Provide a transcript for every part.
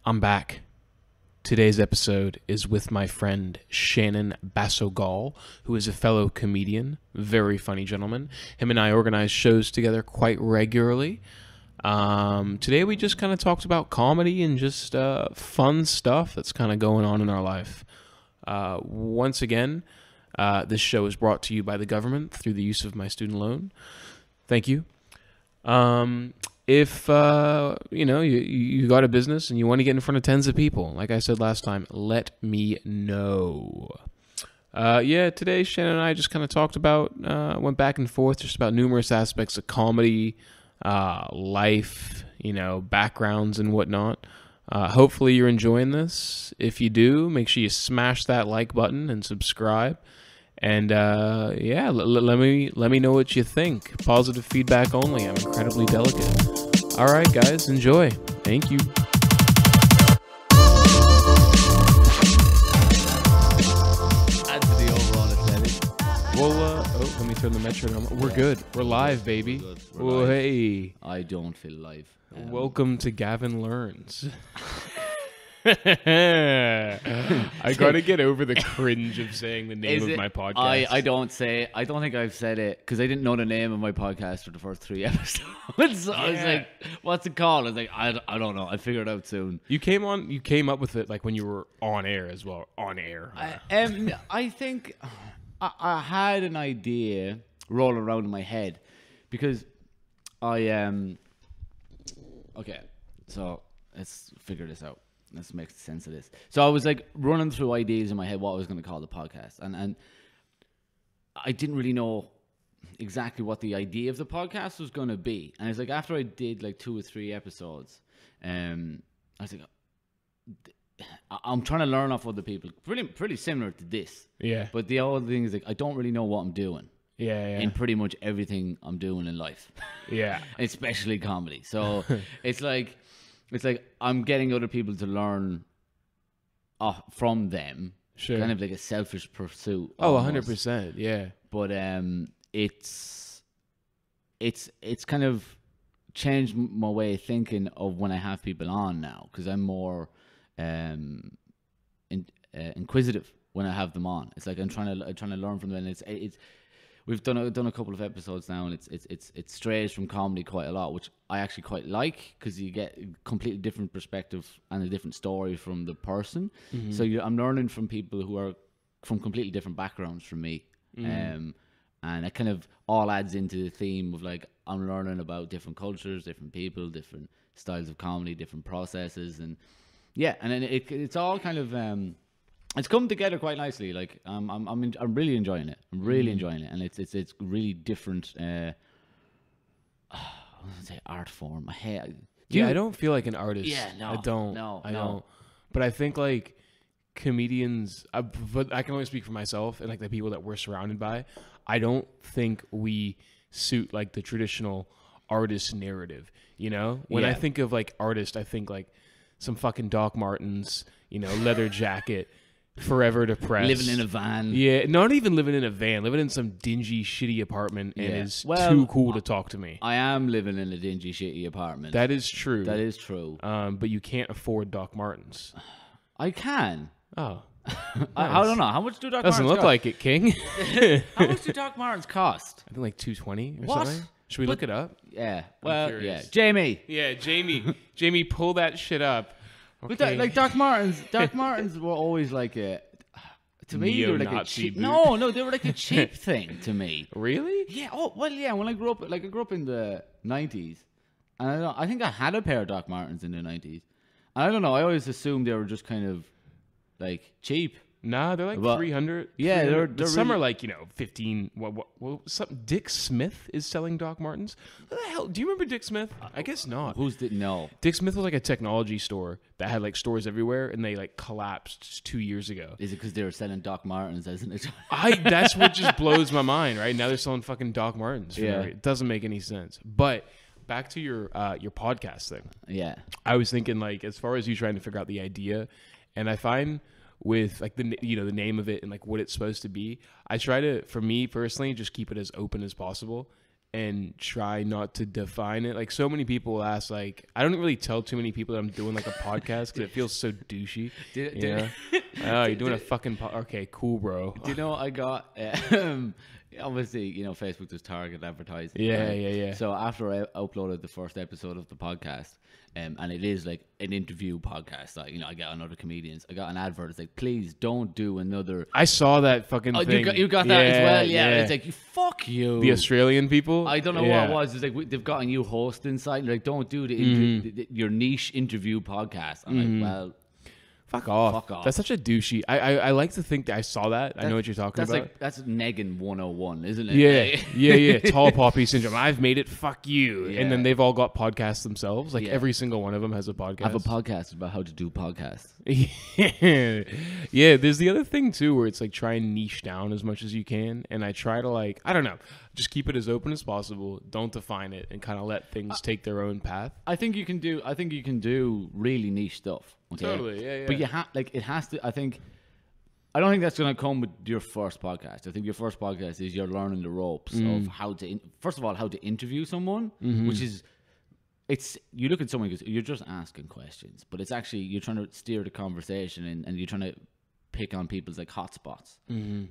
I'm back. Today's episode is with my friend Shannon Basso Gaule, who is a fellow comedian, very funny gentleman. Him and I organize shows together quite regularly. Today we just kind of talked about comedy and just fun stuff that's kind of going on in our life. Once again, this show is brought to you by the government through the use of my student loan. Thank you. If you got a business and you want to get in front of tens of people, like I said last time, let me know. Today Shannon and I just kind of talked about, went back and forth just about numerous aspects of comedy, life, backgrounds and whatnot. Hopefully you're enjoying this. If you do, make sure you smash that like button and subscribe. And let me know what you think. Positive feedback only. I'm incredibly delicate. All right, guys, enjoy. Thank you. Add to the overall aesthetic. Well, let me turn the metronome. We're good. We're live, baby. We're live. Hey. I don't feel live. Welcome to Gavin Learns. I gotta get over the cringe of saying the name of my podcast. I don't think I've said it because I didn't know the name of my podcast for the first 3 episodes. So I was like, what's it called? I was like, I don't know. I'll figure it out soon. You came up with it like when you were on air as well. On air. I think I had an idea rolling around in my head because okay, so let's figure this out. Let's make sense of this. So I was like running through ideas in my head what I was going to call the podcast, and I didn't really know exactly what the idea of the podcast was going to be. And it's like after I did like 2 or 3 episodes, I was like, I'm trying to learn off other people. Pretty similar to this. Yeah. But the other thing is like I don't really know what I'm doing. Yeah. In pretty much everything I'm doing in life. Yeah. Especially comedy. So it's like I'm getting other people to learn from them. Sure. Kind of like a selfish pursuit. Oh, 100%. Yeah. But it's kind of changed my way of thinking of when I have people on now, because I'm more inquisitive when I have them on. It's like I'm trying to learn from them. And it's we've done a couple of episodes now, and it strays from comedy quite a lot, which I actually quite like because you get a completely different perspective and a different story from the person. Mm-hmm. So I'm learning from people who are from completely different backgrounds from me, and it kind of all adds into the theme of like I'm learning about different cultures, different people, different styles of comedy, different processes, and then it's all kind of. It's come together quite nicely. Like I'm really enjoying it. I'm really enjoying it, and it's really different. I would say art form. I don't feel like an artist. Yeah, no, I don't. No, I don't. But I think like comedians. But I can only speak for myself and like the people that we're surrounded by. I don't think we suit like the traditional artist narrative. When I think of like artist, I think like some fucking Doc Martens. Leather jacket. Forever depressed, living in a van. Yeah, not even living in a van, living in some dingy, shitty apartment, and is too cool to talk to me. I am living in a dingy, shitty apartment. That is true. That is true. But you can't afford Doc Martens. I can. Oh, nice. I don't know. How much do Doc Doesn't Martens look like it, King. How much do Doc Martens cost? I think like $220 or what? something. Should we look it up? Yeah. Well, yeah. Jamie. Yeah, Jamie, pull that shit up. Okay. But like Doc Martens were always like a. To me, they were like a cheap. No, they were like a cheap thing to me. Really? Yeah. Oh, well, yeah. When I grew up, I grew up in the 90s, and I think I had a pair of Doc Martens in the 90s. And I don't know. I always assumed they were just kind of like cheap. Nah, they're like 300. Yeah, they're some really... are like 15. Something. Dick Smith is selling Doc Martens. What the hell? Do you remember Dick Smith? I guess not. No. Dick Smith was like a technology store that had like stores everywhere, and they like collapsed 2 years ago. Is it because they were selling Doc Martens, isn't it? That's what just blows my mind. Right now they're selling fucking Doc Martens. Yeah, it doesn't make any sense. But back to your podcast thing. Yeah, I was thinking like as far as you trying to figure out the idea, and I find. With like the name of it and like what it's supposed to be, I try to, for me personally, just keep it as open as possible. and try not to define it. Like, so many people will ask, like, I don't really tell too many people that I'm doing like a podcast because it feels so douchey. Oh, you're doing a fucking okay, cool, bro. Do you know I got obviously, you know, Facebook does target advertising. Yeah, right? yeah. So after I uploaded the first episode of the podcast, and it is like an interview podcast, like, you know, I get on other comedians. I got an advert. It's like, please don't do another. I saw that fucking thing. You got that as well, yeah. It's like, fuck you. The Australian people. I don't know what it was. It's like they've got a new host inside. Like, don't do your niche interview podcast. I'm like, well. Fuck off. That's such a douchey. I like to think that I saw that. I know what you're talking about. That's Negan 101, isn't it? Yeah. Tall poppy syndrome. I've made it. Fuck you. Yeah. And then they've all got podcasts themselves. Like every single one of them has a podcast. I have a podcast about how to do podcasts. Yeah. There's the other thing too, where it's like try and niche down as much as you can. And I try to, like, I don't know, just keep it as open as possible. Don't define it, and kind of let things take their own path. I think you can do really niche stuff. Okay? Totally, yeah. But it has to. I don't think that's going to come with your first podcast. I think your first podcast is you're learning the ropes of how to, first of all, how to interview someone, which is, you look at someone because you're just asking questions, but it's actually, you're trying to steer the conversation and you're trying to pick on people's like hotspots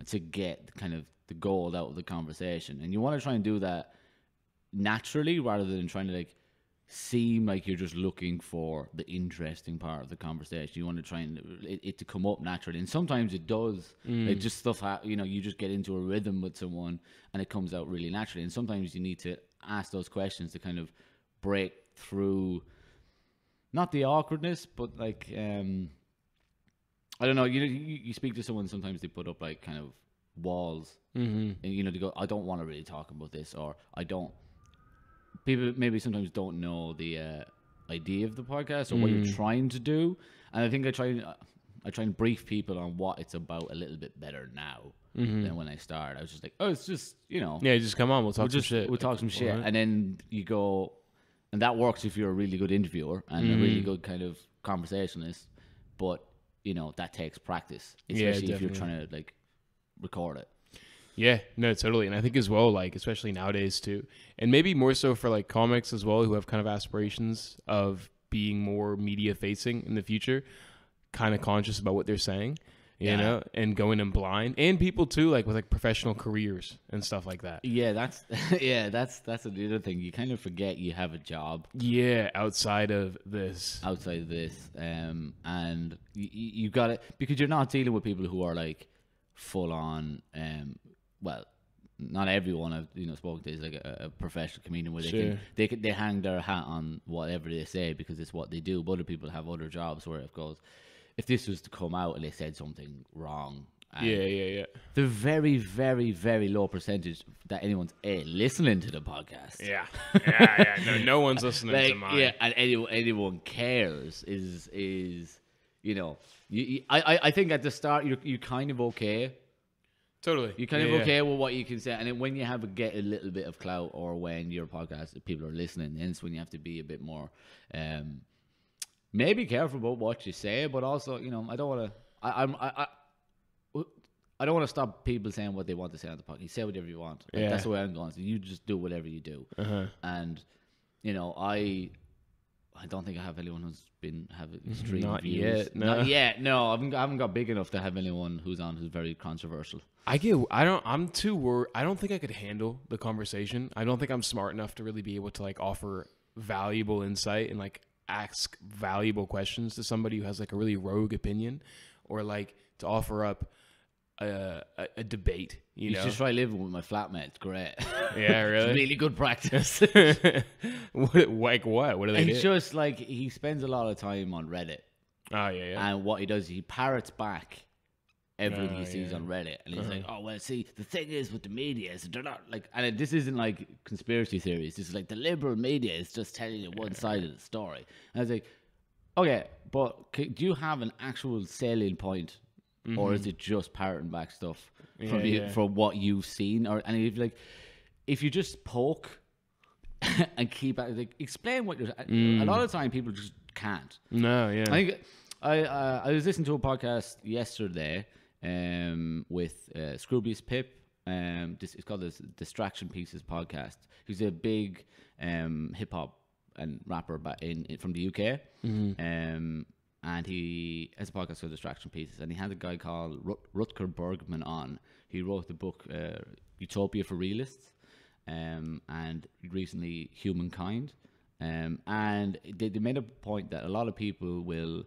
to get kind of the gold out of the conversation. And you want to try and do that naturally rather than trying to like seem like you're just looking for the interesting part of the conversation. You want to try and it to come up naturally, and sometimes it does. Like, just stuff, you know, you just get into a rhythm with someone and it comes out really naturally. And sometimes you need to ask those questions to kind of break through, not the awkwardness, but like I don't know. You speak to someone, sometimes they put up like kind of walls, and you know, they go, I don't want to really talk about this, or I don't. People maybe sometimes don't know the idea of the podcast or what you're trying to do, and I think I try and brief people on what it's about a little bit better now than when I started. I was just like, oh, it's just, you know, just come on, we'll talk some shit. We'll talk some shit, and then you go, and that works if you're a really good interviewer and a really good kind of conversationalist, but you know, that takes practice, especially if you're trying to like record it. Yeah, no, totally. And I think as well, like, especially nowadays too, and maybe more so for like comics as well, who have kind of aspirations of being more media facing in the future, kind of conscious about what they're saying, you know, and going in blind, and people too, like with like professional careers and stuff like that. Yeah, that's the other thing. You kind of forget you have a job. Yeah, outside of this, and you got it, because you're not dealing with people who are like full on. Well, not everyone I've spoken to is like a professional comedian where they hang their hat on whatever they say because it's what they do. But other people have other jobs where it goes, if this was to come out and they said something wrong, the very, very, very low percentage that anyone's listening to the podcast. No one's listening to mine. Yeah, and anyone cares is you know, I think at the start you're kind of okay. Totally. You're kind of okay with what you can say. And then when you get a little bit of clout, or when your podcast, people are listening, then it's when you have to be a bit more, maybe careful about what you say, but also, you know, I don't want to stop people saying what they want to say on the podcast. You say whatever you want. Like, that's the way I'm going. So you just do whatever you do. And, you know, I don't think I have anyone who's have extreme views. Not yet. No, I haven't got big enough to have anyone who's very controversial. I'm too worried. I don't think I could handle the conversation. I don't think I'm smart enough to really be able to like offer valuable insight and like ask valuable questions to somebody who has like a really rogue opinion, or like to offer up a debate. You know? Just try living with my flatmate. It's great. Yeah, really? It's really good practice. Like what? What do they do? It's just like he spends a lot of time on Reddit. Oh, yeah. And what he does, he parrots back everything he sees on Reddit. And he's like, oh, well, see, the thing is with the media is they're not like, and this isn't like conspiracy theories. This is like the liberal media is just telling you one side of the story. And I was like, okay, but do you have an actual salient point? Or is it just parroting back stuff from what you've seen? And if you just poke and keep at it, like, explain what you're. A lot of the time, people just can't. No, yeah. I think I was listening to a podcast yesterday with Scroobius Pip This it's called the Distraction Pieces podcast. He's a big hip hop and rapper from the UK. And he has a podcast called Distraction Pieces, and he had a guy called Rutger Bergman on. He wrote the book Utopia for Realists, and recently Humankind. And they made a point that a lot of people will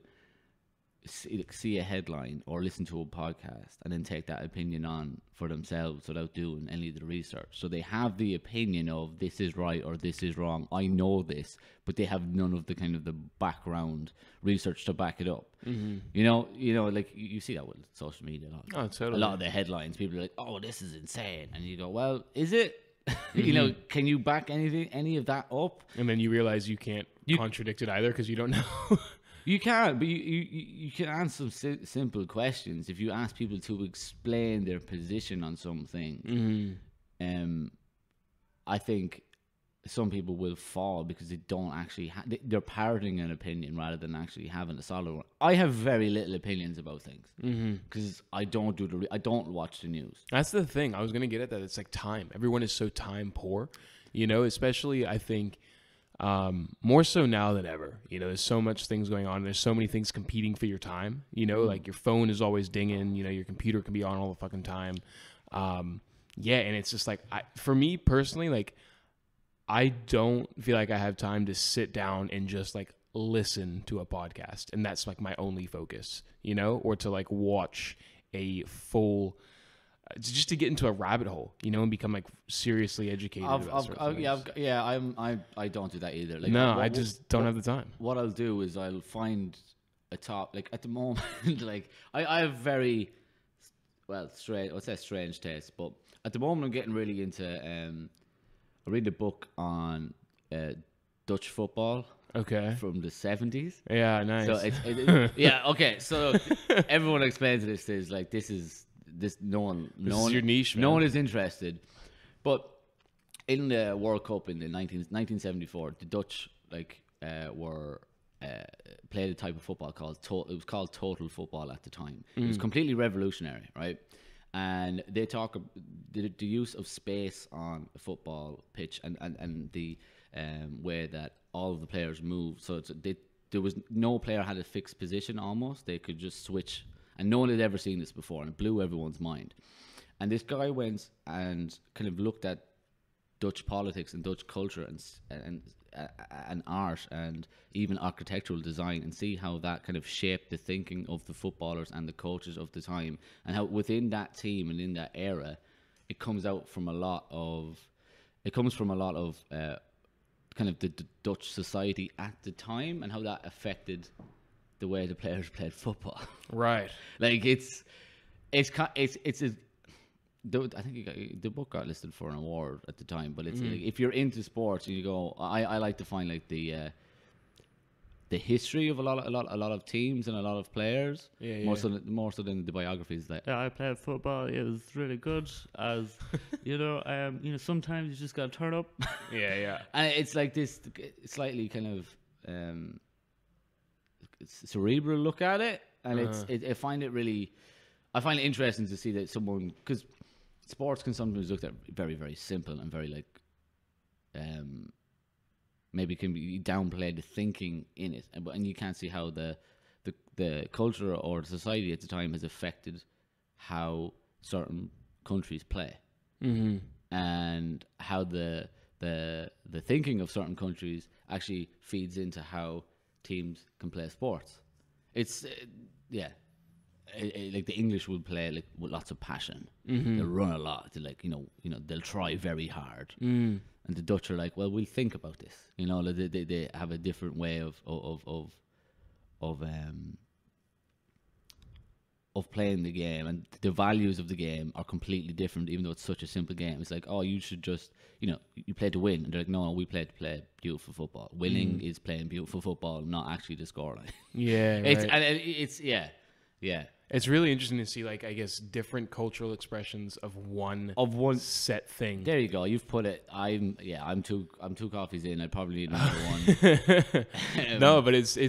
see a headline or listen to a podcast and then take that opinion on for themselves without doing any of the research. So they have the opinion of this is right or this is wrong. I know this, but they have none of the kind of the background research to back it up. You know, like you see that with social media a lot. Oh, totally. A lot of the headlines, people are like, "Oh, this is insane," and you go, "Well, is it?" You know, can you back any of that up? And then you realize you can't contradict it either because you don't know. You can, but you can answer some simple questions. If you ask people to explain their position on something, I think some people will fall because they don't actually they're parroting an opinion rather than actually having a solid one. I have very little opinions about things because I don't I don't watch the news. That's the thing. I was gonna get at that. It's like time. Everyone is so time poor, you know. Especially I think more so now than ever. You know, there's so much things going on. There's so many things competing for your time. You know, like your phone is always dinging. You know, your computer can be on all the fucking time. Yeah, and it's just like for me personally, like. I don't feel like I have time to sit down and just like listen to a podcast. And that's like my only focus, you know, or to like watch a full, just to get into a rabbit hole, you know, and become like seriously educated. I don't do that either. Like, no, I just don't have the time. What I'll do is I'll find a top, like at the moment, like I have very, well, strange, I'll say strange taste, but at the moment I'm getting really into, I read a book on Dutch football. Okay. From the 70s. Yeah, nice. So yeah, okay. So everyone explains this is like this is your niche, man. No one is interested. But in the World Cup in the 1974, the Dutch were played a type of football called total football at the time. It was completely revolutionary, right? And they talk the use of space on a football pitch and the way that all of the players move. So there was no player had a fixed position almost. They could just switch. And no one had ever seen this before. And it blew everyone's mind. And this guy went and kind of looked at Dutch politics and Dutch culture and art and even architectural design and see how that kind of shaped the thinking of the footballers and the coaches of the time, and how within that team and in that era it comes from a lot of kind of the Dutch society at the time and how that affected the way the players played football. Right. Like I think the book got listed for an award at the time, but it's like, if you're into sports and you go, I like to find like the history of a lot of teams and a lot of players. Yeah. More so than the biographies. Yeah, I played football. It was really good. As you know, sometimes you just gotta turn up. Yeah. And it's like this slightly kind of cerebral look at it, and I find it interesting to see that someone, because sports can sometimes look at very, very simple and very like maybe can be downplayed the thinking in it, and you can't see how the culture or the society at the time has affected how certain countries play, and how the thinking of certain countries actually feeds into how teams can play sports. It's like the English will play like with lots of passion. They'll run a lot. They're like, they'll try very hard. And the Dutch are like, well, we'll think about this. They have a different way of playing the game, and the values of the game are completely different. Even though it's such a simple game, it's like, oh, you should just, you play to win. And they're like, no, we play to play beautiful football. Winning is playing beautiful football, not actually the scoreline. Yeah, It's Yeah. It's really interesting to see, like, I guess, different cultural expressions of one set thing. There you go. You've put it. I'm two coffees in. I probably need another one. No, but it's I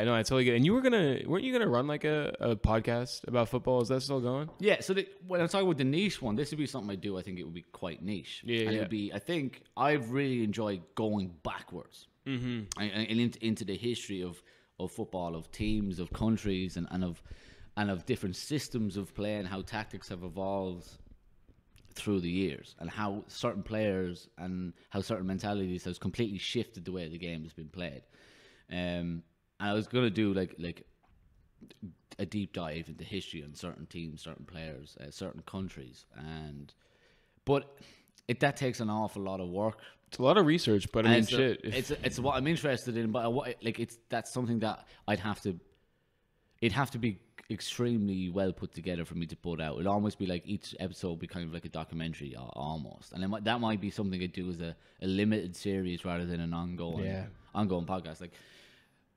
totally get it. And weren't you gonna run like a podcast about football? Is that still going? Yeah. So when I'm talking about the niche one, this would be something I do. I think it would be quite niche. Yeah, and yeah. it would be. I think I've really enjoyed going backwards and into the history of football, of teams, of countries, and of different systems of play, and how tactics have evolved through the years, and how certain players and how certain mentalities has completely shifted the way the game has been played. And I was gonna do like a deep dive into history on certain teams, certain players, certain countries, but that takes an awful lot of work. It's a lot of research, but I mean, shit. It's what I'm interested in, but that's something that it'd have to be extremely well put together for me to put out. It'd almost be like each episode would be kind of like a documentary almost, and that might be something I'd do as a limited series rather than an ongoing podcast. Like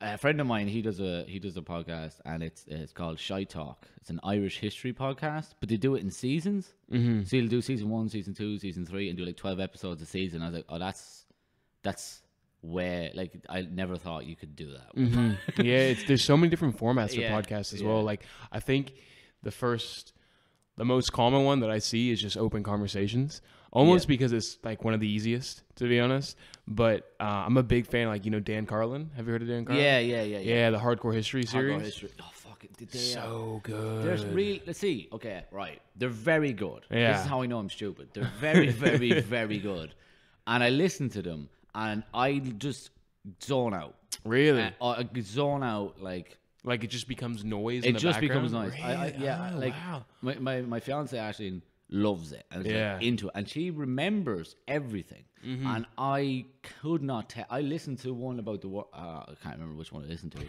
a friend of mine, he does a podcast, and it's called Shy Talk. It's an Irish history podcast, but they do it in seasons. Mm-hmm. So he'll do season 1, season 2, season 3, and do like 12 episodes a season. I was like, oh, that's where, like, I never thought you could do that. Mm-hmm. Yeah, there's so many different formats for podcasts as well. Like, I think the most common one that I see is just open conversations, almost because it's like one of the easiest, to be honest. But I'm a big fan, like, Dan Carlin. Have you heard of Dan Carlin? Yeah, the Hardcore History series. Hardcore History. Oh, fuck it. So good. There's let's see. Okay, right. They're very good. Yeah. This is how I know I'm stupid. They're very, very, very good. And I listen to them, and I just zone out. Really? I zone out, like it just becomes noise. It just becomes noise. Really? Wow. My fiance Ashley loves it and is like into it, and she remembers everything. Mm-hmm. And I could not tell. I listened to one about the I can't remember which one I listened to.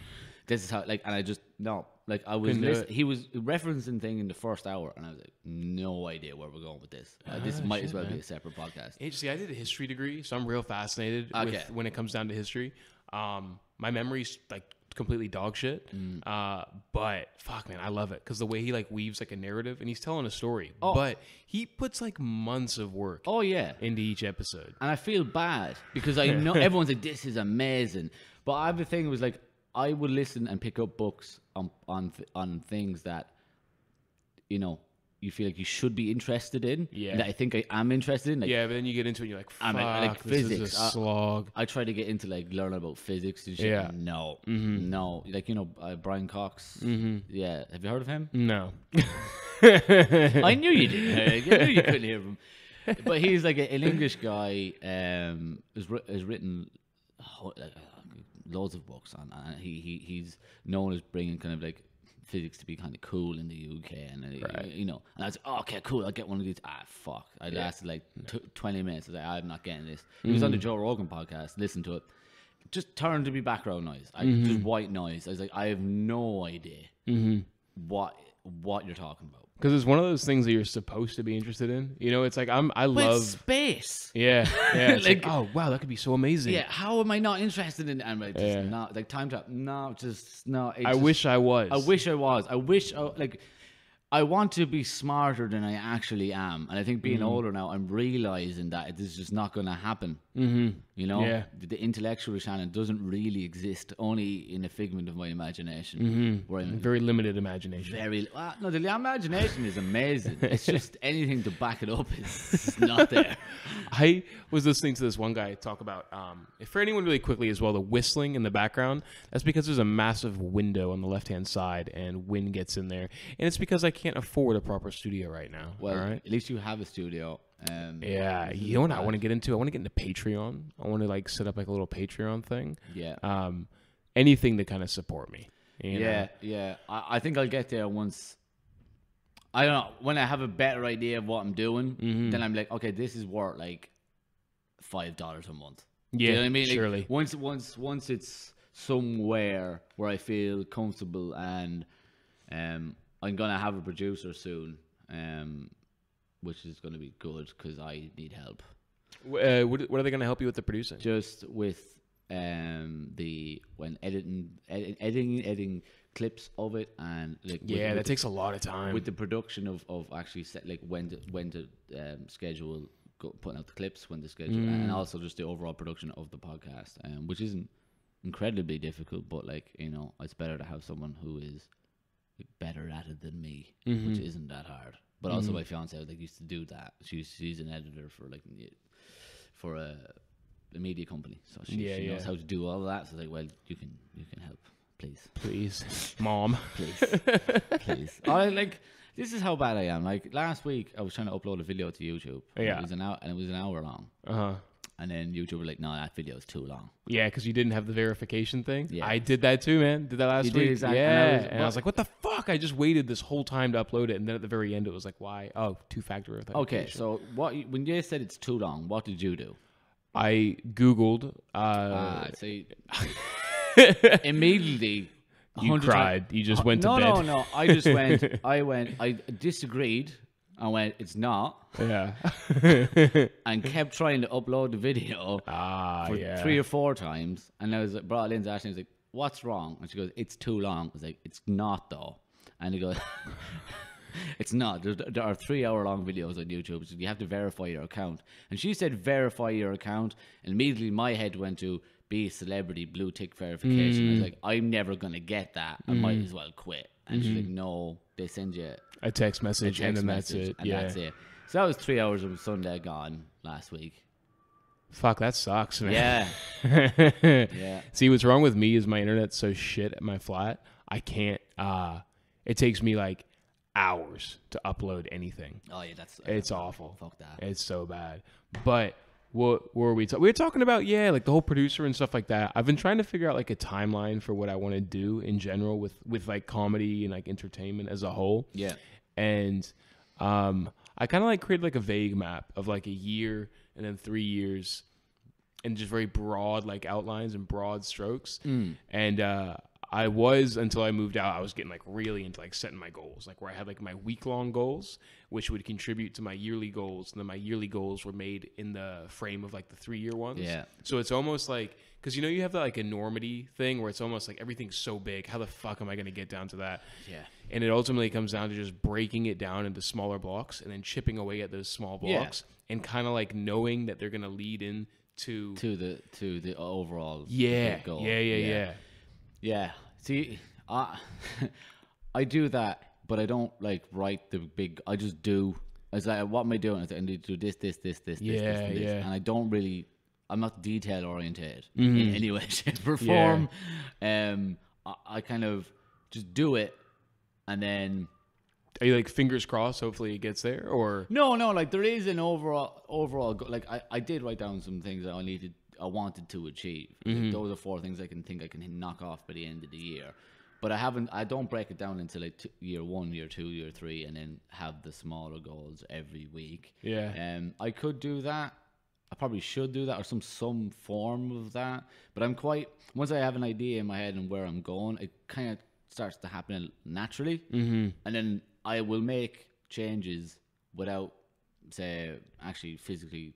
This is how, and I just I was he was referencing thing in the first hour, and I was like, no idea where we're going with this. This might as well be a separate podcast. See, I did a history degree, so I'm real fascinated with when it comes down to history. My memory's like completely dog shit, but fuck, man, I love it because the way he like weaves like a narrative, and he's telling a story, but he puts like months of work into each episode. And I feel bad because I know everyone's like, this is amazing, but I have the thing was like, I would listen and pick up books on things that you feel like you should be interested in. Yeah. That I think I am interested in. Like, but then you get into it and you're like, fuck, like this physics. is a slog. I try to get into like learning about physics and shit. Yeah. No. Mm-hmm. No. Like, Brian Cox. Mm-hmm. Yeah. Have you heard of him? No. I knew you didn't. I knew you couldn't hear of him. But he's like an English guy, has written loads of books on, and he's known as bringing kind of like physics to be kind of cool in the UK, and and I was like, oh, okay, cool, I'll get one of these. Fuck, I lasted like 20 minutes. I was like, I'm not getting this. He was on the Joe Rogan podcast. Listen to it. Just turned to be background noise. Just white noise. I was like, I have no idea what you're talking about. Because it's one of those things that you're supposed to be interested in. It's like I love space. Yeah. It's like, oh wow, that could be so amazing. Yeah, how am I not interested in? And like, just not like time travel. No, just no. I wish I was. I wish I was. I want to be smarter than I actually am, and I think being older now, I'm realizing that this is just not going to happen. The intellectual Shannon doesn't really exist, only in a figment of my imagination. Where I'm very limited imagination. No, the imagination is amazing. It's just anything to back it up is not there. I was listening to this one guy talk about, for anyone really quickly as well, the whistling in the background. That's because there's a massive window on the left-hand side, and wind gets in there, and it's because I can't afford a proper studio right now. Well, all right? At least you have a studio. You know what I want to get into? I want to get into Patreon. I want to like set up like a little Patreon thing. Yeah. Anything to kind of support me. You know? Yeah. I think I'll get there once. I don't know, when I have a better idea of what I'm doing, then I'm like, okay, this is worth like $5 a month. Yeah, you know what I mean? surely. Like, once it's somewhere where I feel comfortable, and I'm gonna have a producer soon, which is gonna be good because I need help. What are they gonna help you with the producing? Just with when editing clips of it, and like that takes a lot of time. with the production of actually set, like when to schedule putting out the clips, when to schedule, and also just the overall production of the podcast, which isn't incredibly difficult, but like, you know, it's better to have someone who is like better at it than me, which isn't that hard. But also my fiance like used to do that. She's an editor for a media company, so she knows how to do all of that. So like, well, you can help, please, mom, please. Like, this is how bad I am. Like, last week I was trying to upload a video to YouTube. Yeah. It was an hour long. And then YouTube were like, no, that video is too long. Yeah, because you didn't have the verification thing. Yeah. I did that too, man. Did that last week. Exactly. Yeah. And I was like, what the fuck? I just waited this whole time to upload it. And then at the very end, it was like, why? Oh, two-factor authentication. Okay, so when you said it's too long, what did you do? I Googled. See, immediately. You cried. You just went to bed. No. I just went. I disagreed. I went, it's not. Yeah. And kept trying to upload the video for 3 or 4 times. And I was like, brought Lindsay Ashley, I was like, what's wrong? And she goes, it's too long. I was like, it's not though. And he goes, it's not. There are 3-hour-long videos on YouTube, so you have to verify your account. And she said, verify your account. And immediately my head went to be a celebrity blue tick verification. I was like, I'm never going to get that. I might as well quit. And she's like, no, they send you a text message, and then that's it. And that's it. So that was 3 hours of Sunday gone last week. Fuck, that sucks, man. Yeah. Yeah. See, what's wrong with me is my internet's so shit at my flat. I can't. It takes me like hours to upload anything. Oh yeah, it's awful. Fuck that. It's so bad. But what were we? We were talking about like the whole producer and stuff like that. I've been trying to figure out like a timeline for what I want to do in general with like comedy and like entertainment as a whole. Yeah. And I kind of like created like a vague map of like a year and then 3 years, and just very broad like outlines and broad strokes. And I was, until I moved out, I was getting like really into like setting my goals, like where I had like my week-long goals, which would contribute to my yearly goals, and then my yearly goals were made in the frame of like the 3-year ones. Yeah. So it's almost like, because you know you have that like enormity thing where it's almost like everything's so big, how the fuck am I going to get down to that? Yeah. And it ultimately comes down to just breaking it down into smaller blocks and then chipping away at those small blocks, and kind of like knowing that they're going to lead in to the overall goal. Yeah. See, I do that, but I don't like write the big. I just do. It's like, what am I doing? I need to do this, this, and I don't really. I'm not detail oriented in any way, shape, or form. I kind of just do it, and then. Are you like fingers crossed? Hopefully it gets there, or no. Like there is an overall. Like I did write down some things that I wanted to achieve. Like, those are 4 things I can knock off by the end of the year. But I don't break it down into like year 1, year 2, year 3, and then have the smaller goals every week. Yeah. I could do that. I probably should do that, or some form of that. But once I have an idea in my head and where I'm going, it kind of starts to happen naturally. And then I will make changes without, say, actually physically,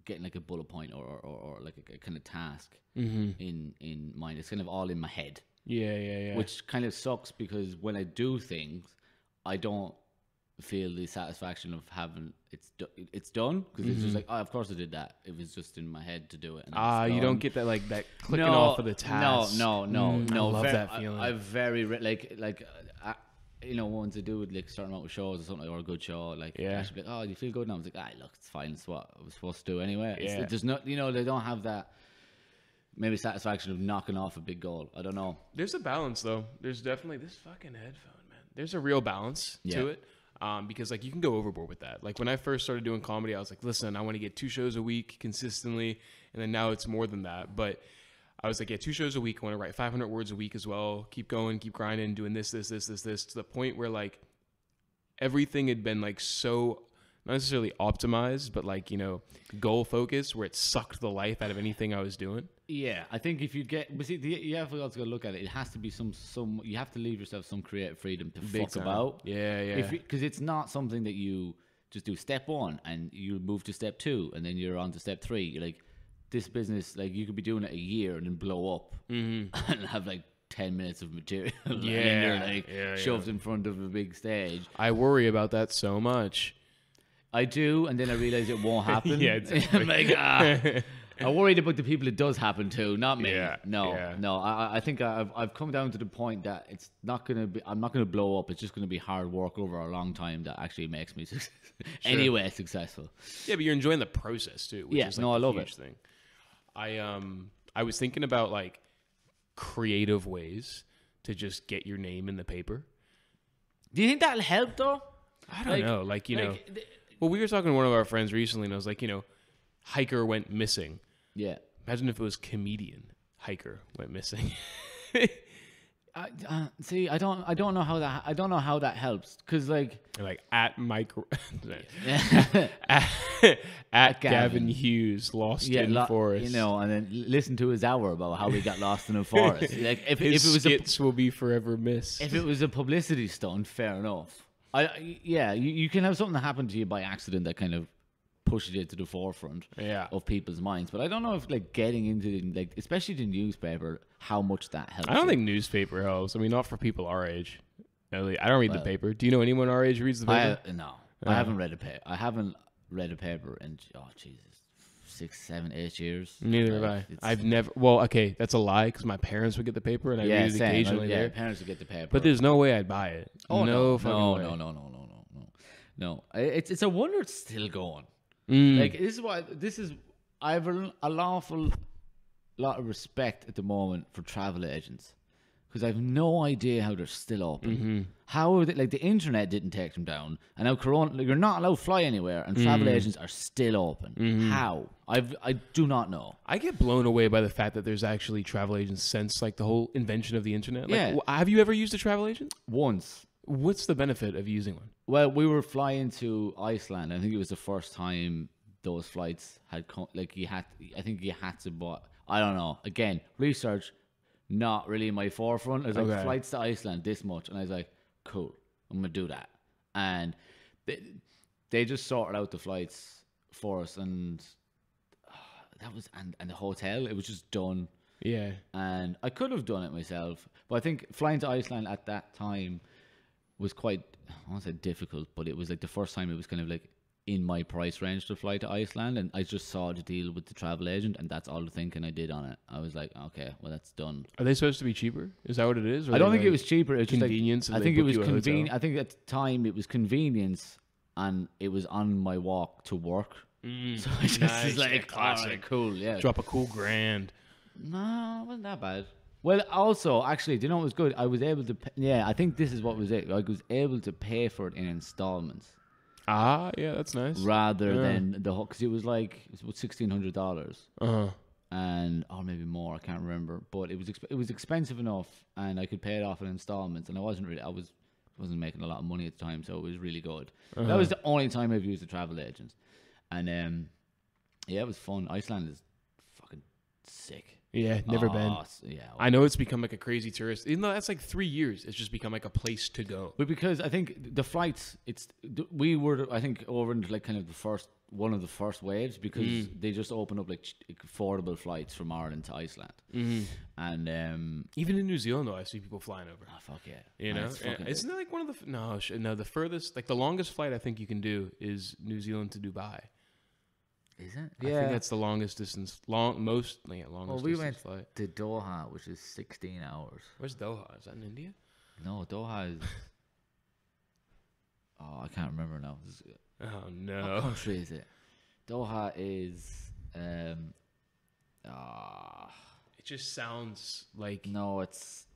getting like a bullet point or like a kind of task in mind. It's kind of all in my head. Yeah. Which kind of sucks, because when I do things, I don't feel the satisfaction of having it's done, because it's just like, oh, of course I did that. It was just in my head to do it. You don't get that like that clicking off of the task. No. I love that feeling. I very once I do it, like starting out with shows or something, or a good show, like, I should be like, oh, do you feel good now? I was like, look, it's fine. It's what I was supposed to do anyway. There's not, they don't have that maybe satisfaction of knocking off a big goal. I don't know. There's a balance though. There's definitely this fucking headphone, man. There's a real balance to it. Because like you can go overboard with that. Like when I first started doing comedy, I was like, listen, I want to get 2 shows a week consistently. And then now it's more than that. But I was like, 2 shows a week. I want to write 500 words a week as well. Keep going, keep grinding, doing this, to the point where like everything had been like so not necessarily optimized, but like, goal focused, where it sucked the life out of anything I was doing. Yeah, I think if you get, but see, you have to also look at it. It has to be some. You have to leave yourself some creative freedom to Big fuck time. about. Yeah. Because it's not something that you just do step 1 and you move to step 2 and then you're on to step 3. You're like, this business, like, you could be doing it a year and then blow up and have like 10 minutes of material. And then you're like shoved in front of a big stage. I worry about that so much. I do, and then I realize it won't happen. Yeah, exactly. I'm like, I'm worried about the people it does happen to, not me. Yeah, No. yeah. I think I've come down to the point that it's not gonna be. I'm not gonna blow up. It's just gonna be hard work over a long time that actually makes me anyway successful. Yeah, but you're enjoying the process too. Which Yeah, is, like, no, I the love huge it. thing. I was thinking about like creative ways to just get your name in the paper. Do you think that'll help though? I don't know. Like, you know, well, we were talking to one of our friends recently, and I was like, you know, hiker went missing. Yeah. Imagine if it was comedian hiker went missing. See, I don't know how that helps, because like Like at micro yeah, at Gavin Gavin. Hughes lost in forest. you know, and then listen to his hour about how we got lost in a forest. Like if it His was skits will be forever missed. if it was a publicity stunt, fair enough. You can have something happen to you by accident that kind of pushes it to the forefront Yeah. of people's minds. But I don't know if like getting into like especially the newspaper, how much that helps. I don't you. think newspaper helps. I mean, not for people our age. I don't read the paper. Do you know anyone our age who reads the paper? I haven't read a paper. I haven't read a paper in Jesus, 6, 7, 8 years. Neither have I. I've never. Well, okay, that's a lie because my parents would get the paper and I read it same. occasionally Yeah, there. parents would get the paper. But there's no way I'd buy it. Oh no fucking way. No. It's a wonder it's still going. Mm. Like I have an awful lot of respect at the moment for travel agents, because I have no idea how they're still open. Mm-hmm. How are they, like, the internet didn't take them down, and now Corona, you're not allowed to fly anywhere, and travel agents are still open. How? I do not know. I get blown away by the fact that there's actually travel agents since like the whole invention of the internet. Like, Yeah. Have you ever used a travel agent? Once. What's the benefit of using one? Well, we were flying to Iceland. I think it was the first time those flights had come. Like, I think you had to buy. I don't know. Again, research, not really my forefront. I was like, Okay. flights to Iceland, this much, and I was like, cool, I'm gonna do that. And they just sorted out the flights for us, and that was and the hotel. It was just done. Yeah. And I could have done it myself, but I think flying to Iceland at that time was quite, I won't say difficult, but it was like the first time it was kind of like in my price range to fly to Iceland, and I just saw the deal with the travel agent, and that's all the thinking I did on it. I was like, okay, well, that's done. Are they supposed to be cheaper? Is that what it is? Or I don't they, think it was cheaper. It was convenience. Just like, and I they think it book was you a hotel? convenient. I think at the time it was convenience, and it was on my walk to work. So I just Nice, was yeah, like, classic. all right, cool, yeah. Drop a cool grand. No, it wasn't that bad. Well, also, actually, do you know what was good? I was able to, I think this is what was it. I was able to pay for it in installments Ah, yeah, that's nice. rather than the whole, because it was about $1,600, Uh-huh. and or maybe more, I can't remember. But it was expensive enough, and I could pay it off in installments, and I wasn't making a lot of money at the time, so it was really good. That was the only time I've used a travel agent, and yeah, it was fun. Iceland is fucking sick. Yeah, never been. Yeah. I know it's become like a crazy tourist. Even though that's like 3 years, it's just become like a place to go. But because I think the flights, we were, I think, over into like kind of one of the first waves, because they just opened up like affordable flights from Ireland to Iceland. And Even in New Zealand, though, I see people flying over. oh, fuck yeah, You Man, know, it's fucking isn't that like one of the no the furthest, like the longest flight I think you can do is New Zealand to Dubai. is it? I think that's the longest distance, longest Well, we distance went flight. to Doha, which is 16 hours. Where's Doha? Is that in India? No, Doha is. Oh, I can't remember now. Oh What no! country is it? Doha is. It just sounds like. No, it's.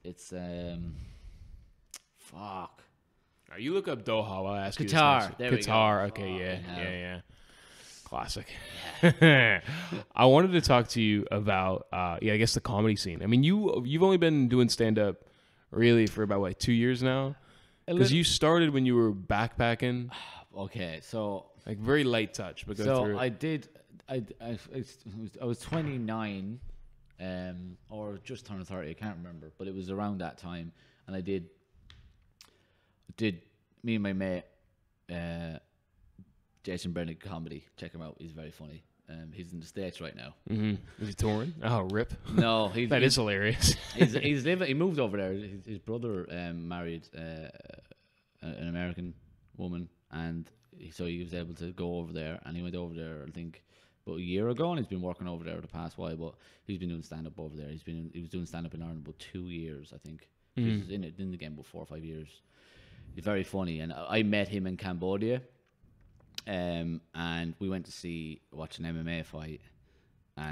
Fuck. You look up Doha while I ask you. this Qatar. next- There we go. Qatar. Okay, Fucking hell. yeah. Classic. I wanted to talk to you about, I guess the comedy scene. I mean, you've only been doing stand up really for about 2 years now, because you started when you were backpacking, Okay, so like very light touch. But go through. I did. I was 29, or just turned 30. I can't remember, but it was around that time, and I did. Me and my mate, Jason Brennan comedy. Check him out. He's very funny. He's in the States right now. Is he touring? Oh, rip. No, That is hilarious. he's living. He moved over there. His brother married an American woman, and so he was able to go over there. And he went over there, I think, about a year ago, and he's been working over there the past while. But he's been doing stand up over there. He was doing stand up in Ireland about 2 years, I think. He was in the game about 4 or 5 years. He's very funny, and I met him in Cambodia, and we went to watch an MMA fight.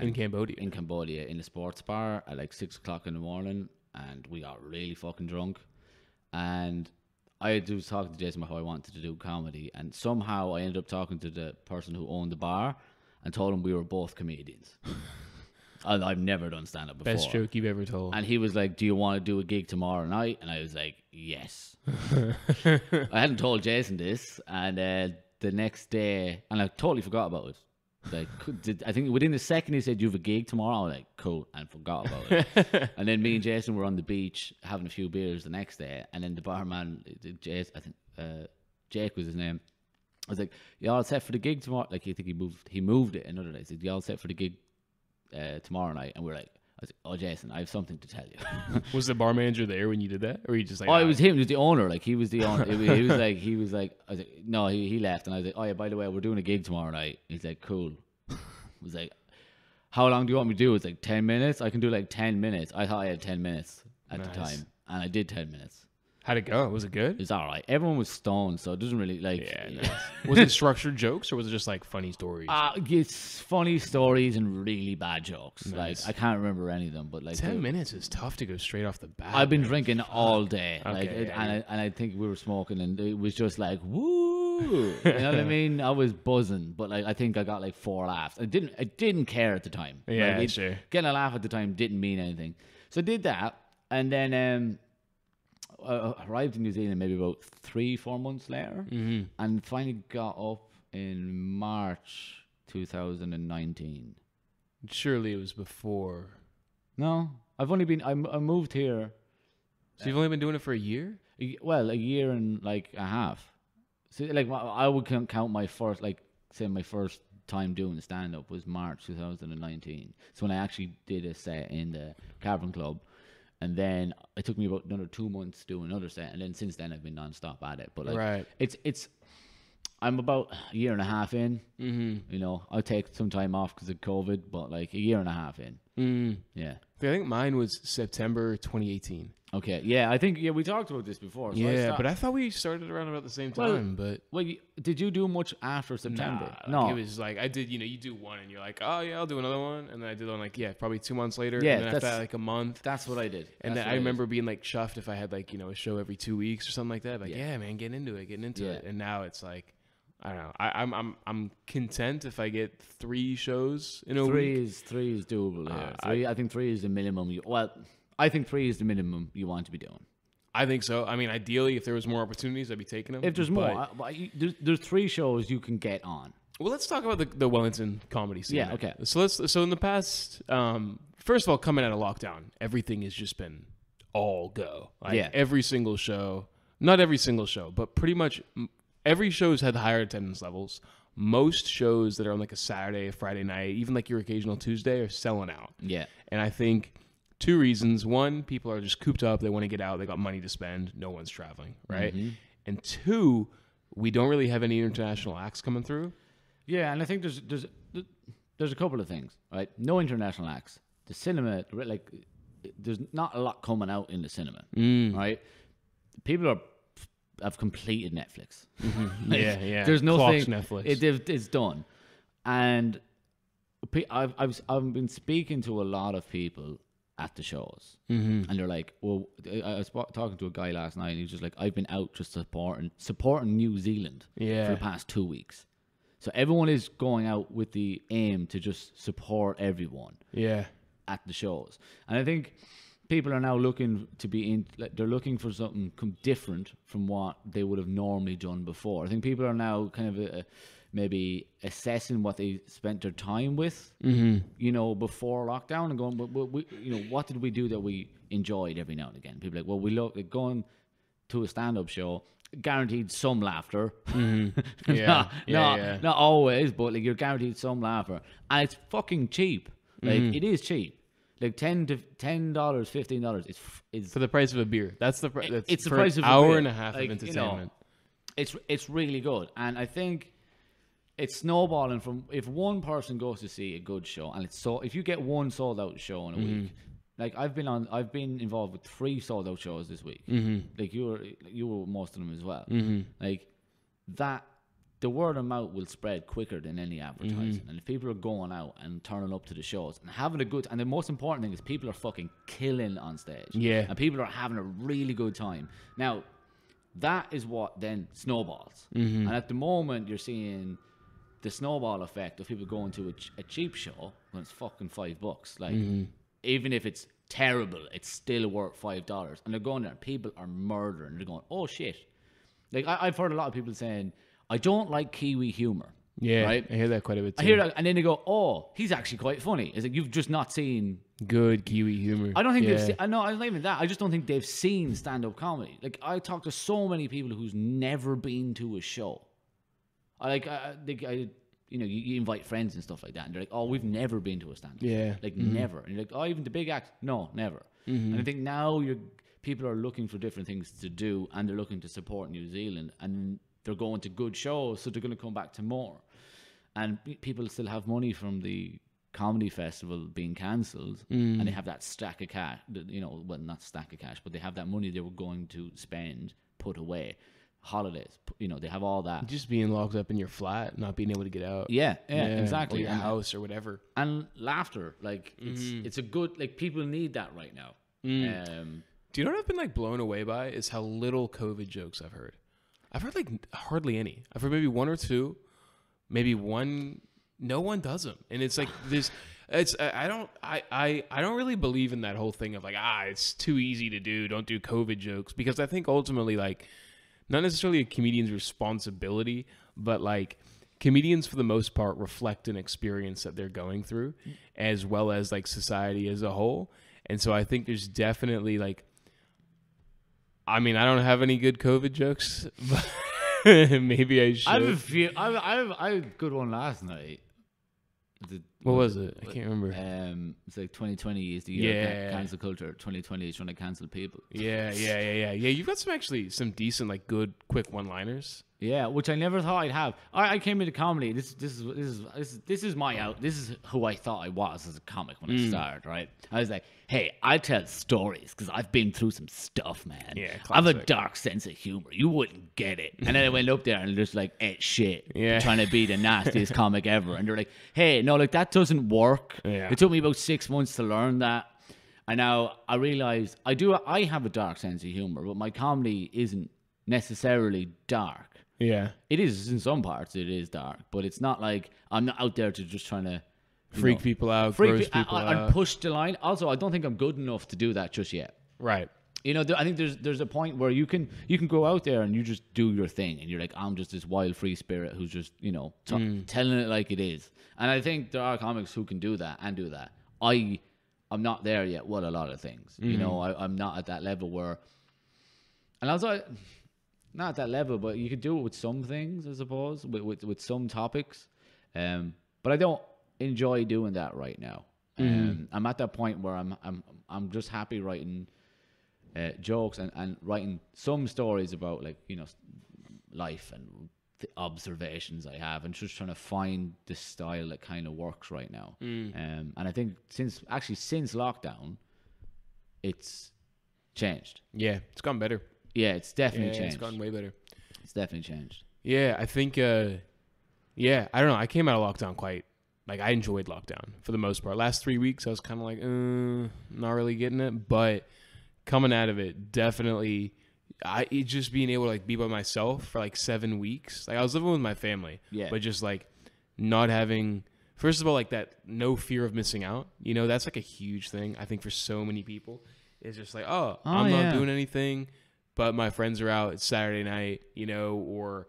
In Cambodia. In Cambodia, in a sports bar at like 6 o'clock in the morning, and we got really fucking drunk. And I was talking to Jason about how I wanted to do comedy, and somehow I ended up talking to the person who owned the bar and told him we were both comedians. And I've never done stand up before. Best joke you've ever told. And he was like, "Do you want to do a gig tomorrow night?" And I was like, "Yes." I hadn't told Jason this, and the next day, and I totally forgot about it. Like, I think within the second he said, "You have a gig tomorrow," I was like, "Cool," and forgot about it. And then me and Jason were on the beach having a few beers the next day, and then the barman, Jason, I think Jake was his name. I was like, "You all set for the gig tomorrow?" Like, I think he moved it another day. He said, "You all set for the gig tomorrow night?" And we're like, I was like, "Oh, Jason, I have something to tell you." Was the bar manager there when you did that, or you just like? Oh, it was him. He was the owner. Like, he was the owner. he was like. I was like, no, he left, and I was like, "Oh yeah, by the way, we're doing a gig tomorrow night." He's like, "Cool." I was like, "How long do you want me to do?" It's like 10 minutes. I can do like 10 minutes. I thought I had 10 minutes at the time, and I did 10 minutes. How'd it go? Was it good? It's all right. Everyone was stoned, so it doesn't really like. Yeah. Nice. Was it structured jokes or was it just like funny stories? It's funny stories and really bad jokes. Nice. Like, I can't remember any of them, but like 10 minutes is tough to go straight off the bat. I've been drinking all day, Okay, like, yeah, and I think we were smoking, and it was just like woo. You know what I mean? I was buzzing, but like I think I got like 4 laughs. I didn't care at the time. Yeah, like, sure. Getting a laugh at the time didn't mean anything. So I did that, and then I arrived in New Zealand maybe about 3-4 months later, and finally got up in March 2019. Surely it was before. No, I've only been. I moved here. So you've only been doing it for a year? Well, a year and like a half. So like I would count my first, like, say my first time doing stand up was March 2019. So when I actually did a set in the Gavin Club, and then it took me about another 2 months to do another set, and then since then I've been non-stop at it. But like, right. it's I'm about a year and a half in. You know, I'll take some time off because of COVID, but like a year and a half in. Yeah. I think mine was September 2018. Okay. Yeah, I think we talked about this before. So But I thought we started around about the same time. Well, did you do much after September? No. It was like I did. You do one, and you're like, "Oh yeah, I'll do another one," and then I did one like probably 2 months later. Yeah, and then after that, like a month. That's what I did. And then I remember being like chuffed if I had like a show every 2 weeks or something like that. Like yeah man, getting into it. And now it's like, I don't know. I'm content if I get 3 shows in a week. Three is doable. I think 3 is the minimum. I think 3 is the minimum you want to be doing. I think so. I mean, ideally, if there was more opportunities, I'd be taking them. If there's more, there's 3 shows you can get on. Well, let's talk about the Wellington comedy scene. Yeah, okay. So in the past, first of all, coming out of lockdown, everything has just been all go. Like every single show, not every single show, but pretty much every show's had higher attendance levels. Most shows that are on like a Saturday, a Friday night, even like your occasional Tuesday, are selling out. Yeah. And I think 2 reasons. One, people are just cooped up. They want to get out. They got money to spend. No one's traveling, right? And 2, we don't really have any international acts coming through. Yeah, and I think there's a couple of things, right? No international acts. The cinema, like, there's not a lot coming out in the cinema, right? People have completed Netflix. Yeah. There's nothing. Netflix. It's done, and I've been speaking to a lot of people at the shows, and they're like, well, I was talking to a guy last night, and he's just like, I've been out just supporting New Zealand for the past 2 weeks. So everyone is going out with the aim to just support everyone at the shows. And I think people are now looking to they're looking for something different from what they would have normally done before. I think people are now kind of maybe assessing what they spent their time with, before lockdown, and going, what did we do that we enjoyed every now and again? People are like, well, we love going to a stand-up show, guaranteed some laughter. Yeah. Not always, but like you're guaranteed some laughter, and it's fucking cheap. Like it is cheap. Like $10 to $15 is For the price of a beer. That's the it's the for price an of a hour beer. and a half Like, of entertainment. It's really good, and I think it's snowballing from if one person goes to see a good show, and if you get one sold out show in a week, like I've been involved with 3 sold out shows this week. Like you were most of them as well. Like that, the word of mouth will spread quicker than any advertising, and if people are going out and turning up to the shows and having a good, and the most important thing is people are fucking killing on stage, and people are having a really good time. Now, that is what then snowballs, and at the moment you're seeing the snowball effect of people going to a cheap show when it's fucking $5. Like, even if it's terrible, it's still worth $5. And they're going there, and people are murdering. They're going, oh shit. Like, I've heard a lot of people saying, I don't like Kiwi humor. Yeah, right? I hear that quite a bit too. I hear that, and then they go, oh, he's actually quite funny. It's like, you've just not seen Good Kiwi humor. I don't think they've seen, no, it's not even that. I just don't think they've seen stand-up comedy. Like, I talk to so many people who's never been to a show. You know, you invite friends and stuff like that, and they're like, "Oh, we've never been to a stand-up." Yeah, like never. And you're like, "Oh, even the big acts?" No, never. And I think now people are looking for different things to do, and they're looking to support New Zealand, and they're going to good shows, so they're going to come back to more. And people still have money from the comedy festival being cancelled, and they have that stack of cash. You know, well, not stack of cash, but they have that money they were going to spend put away. Holidays, you know, they have all that. Just being locked up in your flat, not being able to get out. Yeah, exactly. Or your house or whatever. And laughter, like it's a good, like, people need that right now. Do you know what I've been like blown away by is how little COVID jokes I've heard. I've heard like hardly any. I've heard maybe 1 or 2, maybe one. No one does them, and it's like this. It's I don't really believe in that whole thing of like it's too easy to do. Don't do COVID jokes, because I think ultimately, like, not necessarily a comedian's responsibility, but like comedians for the most part reflect an experience that they're going through, as well as like society as a whole. And so I think there's definitely like, I mean, I don't have any good COVID jokes, but maybe I should. I have a few. I have a good one last night. What was it? I can't remember. It's like 2020 is the year of cancel culture. 2020 is trying to cancel people. Yeah. You've got some decent, like, good, quick one-liners. Yeah, which I never thought I'd have. I came into comedy. This is my out. This is who I thought I was as a comic when I started. Right? I was like, hey, I tell stories because I've been through some stuff, man. Yeah, I have a classic. dark sense of humor. You wouldn't get it. And then I went up there and just like ate shit. Yeah. Trying to be the nastiest comic ever. And they're like, hey, no, like, that doesn't work. Yeah. It took me about 6 months to learn that. And now I realize I have a dark sense of humor, but my comedy isn't necessarily dark. Yeah. It is in some parts. It is dark, but it's not like I'm not out there to just trying to Freak people out, gross people out. and push the line. Also, I don't think I'm good enough to do that just yet. Right. You know, I think there's a point where you can go out there and you just do your thing, and you're like, I'm just this wild free spirit who's just, you know, telling it like it is. And I think there are comics who can do that and do that. I'm not there yet with a lot of things. You know, I'm not at that level where, and also, not at that level, but you could do it with some things, I suppose, with some topics. But I don't enjoy doing that right now. I'm at that point where I'm just happy writing jokes and writing some stories about, like, you know, life and the observations I have, and just trying to find the style that kind of works right now. And I think since lockdown, it's changed. Yeah, it's gone better. Yeah, it's definitely changed. It's gone way better. It's definitely changed. Yeah, I think, I don't know. I came out of lockdown I enjoyed lockdown for the most part. Last 3 weeks, I was kind of like, not really getting it. But coming out of it, definitely, it just being able to, like, be by myself for, like, 7 weeks. Like, I was living with my family. Yeah. But just, like, not having, first of all, like, that no fear of missing out. You know, that's, like, a huge thing, I think, for so many people. It's just like, I'm not doing anything, but my friends are out. It's Saturday night, you know, or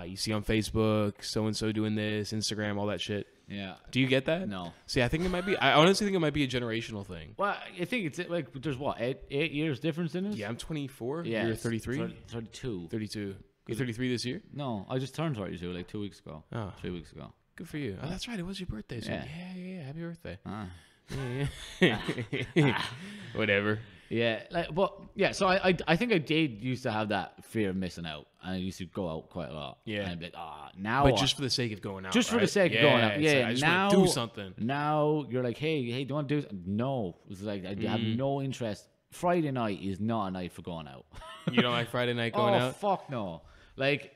you see on Facebook, so-and-so doing this, Instagram, all that shit. Yeah. Do you get that? No. See, I think it might be. I honestly think it might be a generational thing. Well, I think it's like there's what 8 years difference in it. Yeah, I'm 24. Yeah, You're 33. 32. 32. You're 33 this year. No, I just turned 32 like 2 weeks ago. Oh, 3 weeks ago. good for you. Oh, that's right. It was your birthday. So Yeah. yeah. Happy birthday. Ah. Yeah. Whatever. Yeah, so I think I did used to have that fear of missing out, and I used to go out quite a lot. Yeah. And I'd be like, now, But just for the sake of going out. just for the right? sake of going out. it's Yeah, like, I just now want to do something. Now you're like, hey, do you want to do? No, it's like I have no interest. Friday night is not a night for going out. You don't like Friday night going out? Fuck no! Like,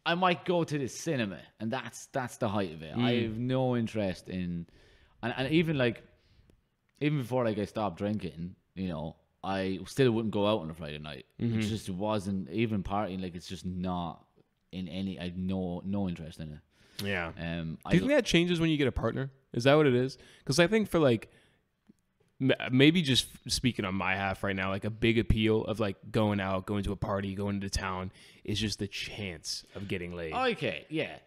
I might go to the cinema, and that's the height of it. I have no interest in, and even before like I stopped drinking, you know, I still wouldn't go out on a Friday night. It just wasn't even partying. Like, it's just not in any. I have no interest in it. Yeah. I Do you think that changes when you get a partner? Is that what it is? Because I think for like, maybe just speaking on my half right now, like a big appeal of like going out, going to a party, going into town is just the chance of getting laid. Okay, yeah.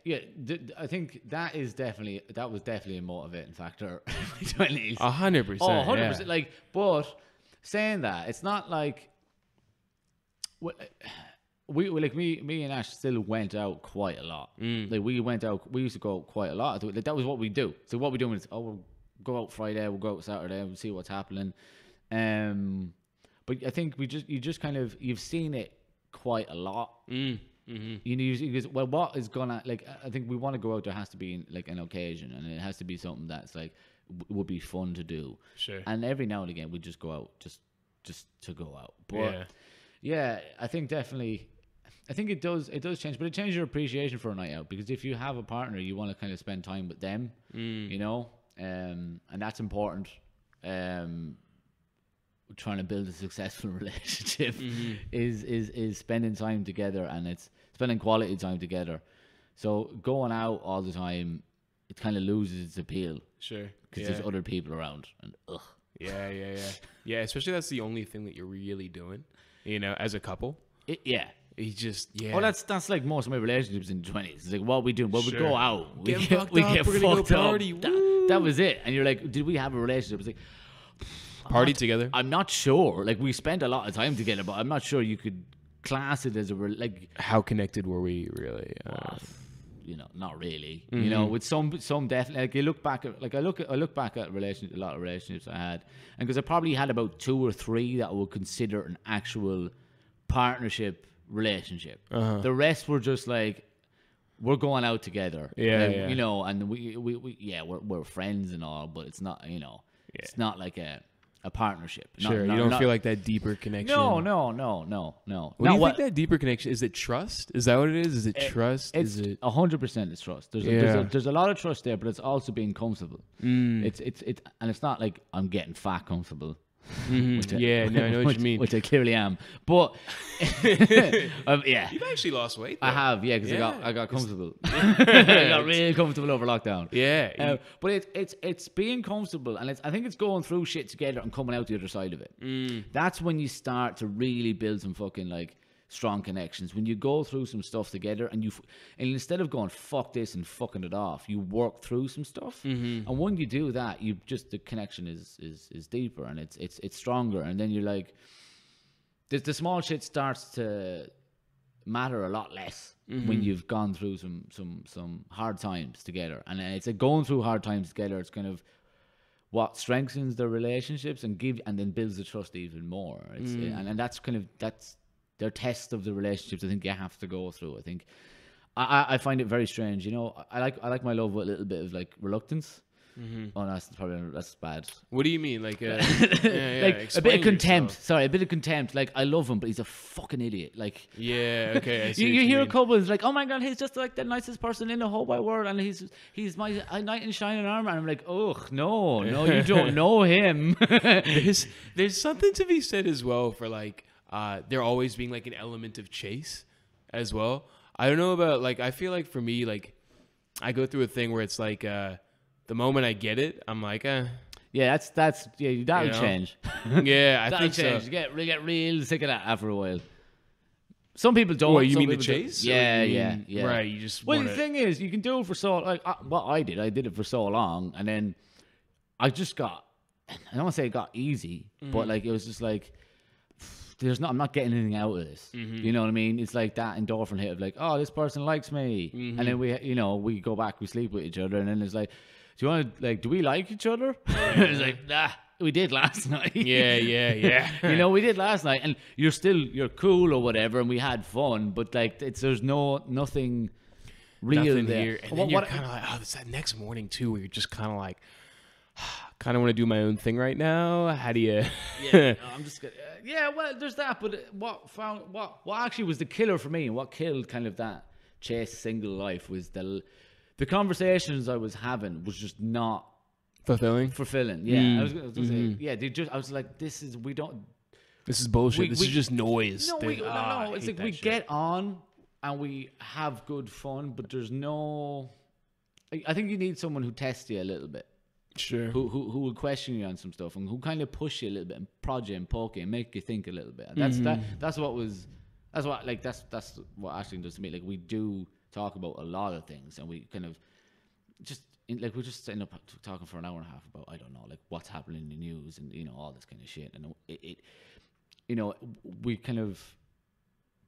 I think that was definitely a motivating factor in my 20s. 100%. Oh, 100%. Yeah. Like, but saying that, it's not like we like me and Ash still went out quite a lot. Like, we went out, we used to go out quite a lot. Like, that was what we do. So what we do is, we'll go out Friday, we'll go out Saturday, we'll see what's happening. But I think you've seen it quite a lot. You know, because, well, what is gonna, like, I think we want to go out. There has to be like an occasion, and it has to be something that's like would be fun to do. Sure. And every now and again we just go out just to go out. But yeah, I think definitely, I think it does change, but it changes your appreciation for a night out, because if you have a partner, you want to kind of spend time with them, you know, and that's important. Trying to build a successful relationship is spending time together, and it's spending quality time together. So going out all the time, it kind of loses its appeal. Sure. Because there's other people around, and Yeah, especially that's the only thing that you're really doing, you know, as a couple. Yeah. You just, Well, that's like most of my relationships in the 20s. It's like, what we do? Well, we go out. We Get get fucked up, we're gonna go party. That was it. And you're like, did we have a relationship? It's like, party together. I'm not sure. Like, we spent a lot of time together, but I'm not sure you could class it as like. How connected were we really? You know, not really. You know, with some definitely. Like, you look back at, like, I look back at a lot of relationships I had, and because I probably had about 2 or 3 that I would consider an actual partnership relationship. The rest were just like, we're going out together. Yeah. You know, and we're friends and all, but it's not, you know, it's not like a partnership. Sure, you don't feel like that deeper connection. No. What do you think that deeper connection is? It trust? Is that what it is? Is it trust? It's 100% it's trust. There's a lot of trust there, but it's also being comfortable. And it's not like I'm getting fat comfortable. I know what you mean. Which I clearly am. But yeah, You've actually lost weight, though. I have, because I got comfortable. I got really comfortable over lockdown. Yeah. But it's being comfortable, and I think it's going through shit together and coming out the other side of it. That's when you start to really build some fucking like strong connections. When you go through some stuff together, and instead of going fuck this and fucking it off, you work through some stuff. And when you do that, the connection is deeper, and it's stronger. And then you're like, the small shit starts to matter a lot less when you've gone through some hard times together. And it's like going through hard times together, it's kind of what strengthens the relationships and then builds the trust even more. And that's kind of their test of the relationships I think you have to go through. I think I find it very strange. You know, I like my love with a little bit of like reluctance. Oh, that's bad. What do you mean? Like, like a bit of contempt. Sorry, a bit of contempt. Like, I love him, but he's a fucking idiot. Like, yeah, okay. I see you what hear mean. couples like, oh my god, he's just like the nicest person in the whole wide world, and he's my knight in shining armor. And I'm like, ugh, no, you don't know him. There's something to be said as well for like there always being like an element of chase as well. I don't know about, like, I feel like for me, like, I go through a thing where it's like the moment I get it, I'm like, yeah, that'll change. Yeah, I That'll think change. so. You get real sick of that after a while. Some people don't. What, you Some mean the people don't. chase? Or Yeah, you yeah, mean- yeah. Right, you just Well, want the thing is, you can do it for so like what I did it for so long, and then I just got. I don't want to say it got easy, but like it was just like I'm not getting anything out of this. You know what I mean? It's like that endorphin hit of like, oh, this person likes me, and then we go back, we sleep with each other, and then it's like, do we like each other? It's like, nah, we did last night. Yeah. We did last night, and you're cool or whatever, and we had fun, but like there's nothing real Nothing there. here. And then you're kind of like, oh, it's that next morning too, where you're just kind of like, kind of want to do my own thing right now. How do you? I'm just gonna, well, there's that, but what actually was the killer for me, and what killed kind of that chase single life was the conversations I was having was just not Fulfilling. Yeah, I was gonna say, I was like, this is bullshit. This is just noise. No, I it's hate like that we shit. get on and we have good fun, but there's no. I think you need someone who tests you a little bit. Sure. Who will question you on some stuff and who kind of push you a little bit and prod you and poke you and make you think a little bit. That's what Ashton does to me. Like, we do talk about a lot of things, and we kind of we're just end up talking for an hour and a half about, I don't know, like what's happening in the news and all this kind of shit. And we kind of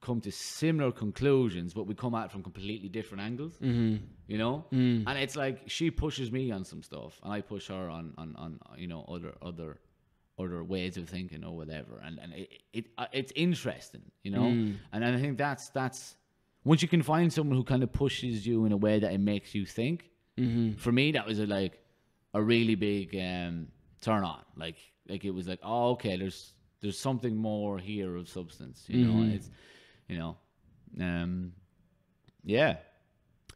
come to similar conclusions, but we come at it from completely different angles. And it's like she pushes me on some stuff, and I push her on other ways of thinking or whatever, and it's interesting, and I think that's once you can find someone who kind of pushes you in a way that it makes you think. For me, that was a really big turn on. Like it was like, oh, okay, there's something more here of substance, and it's yeah.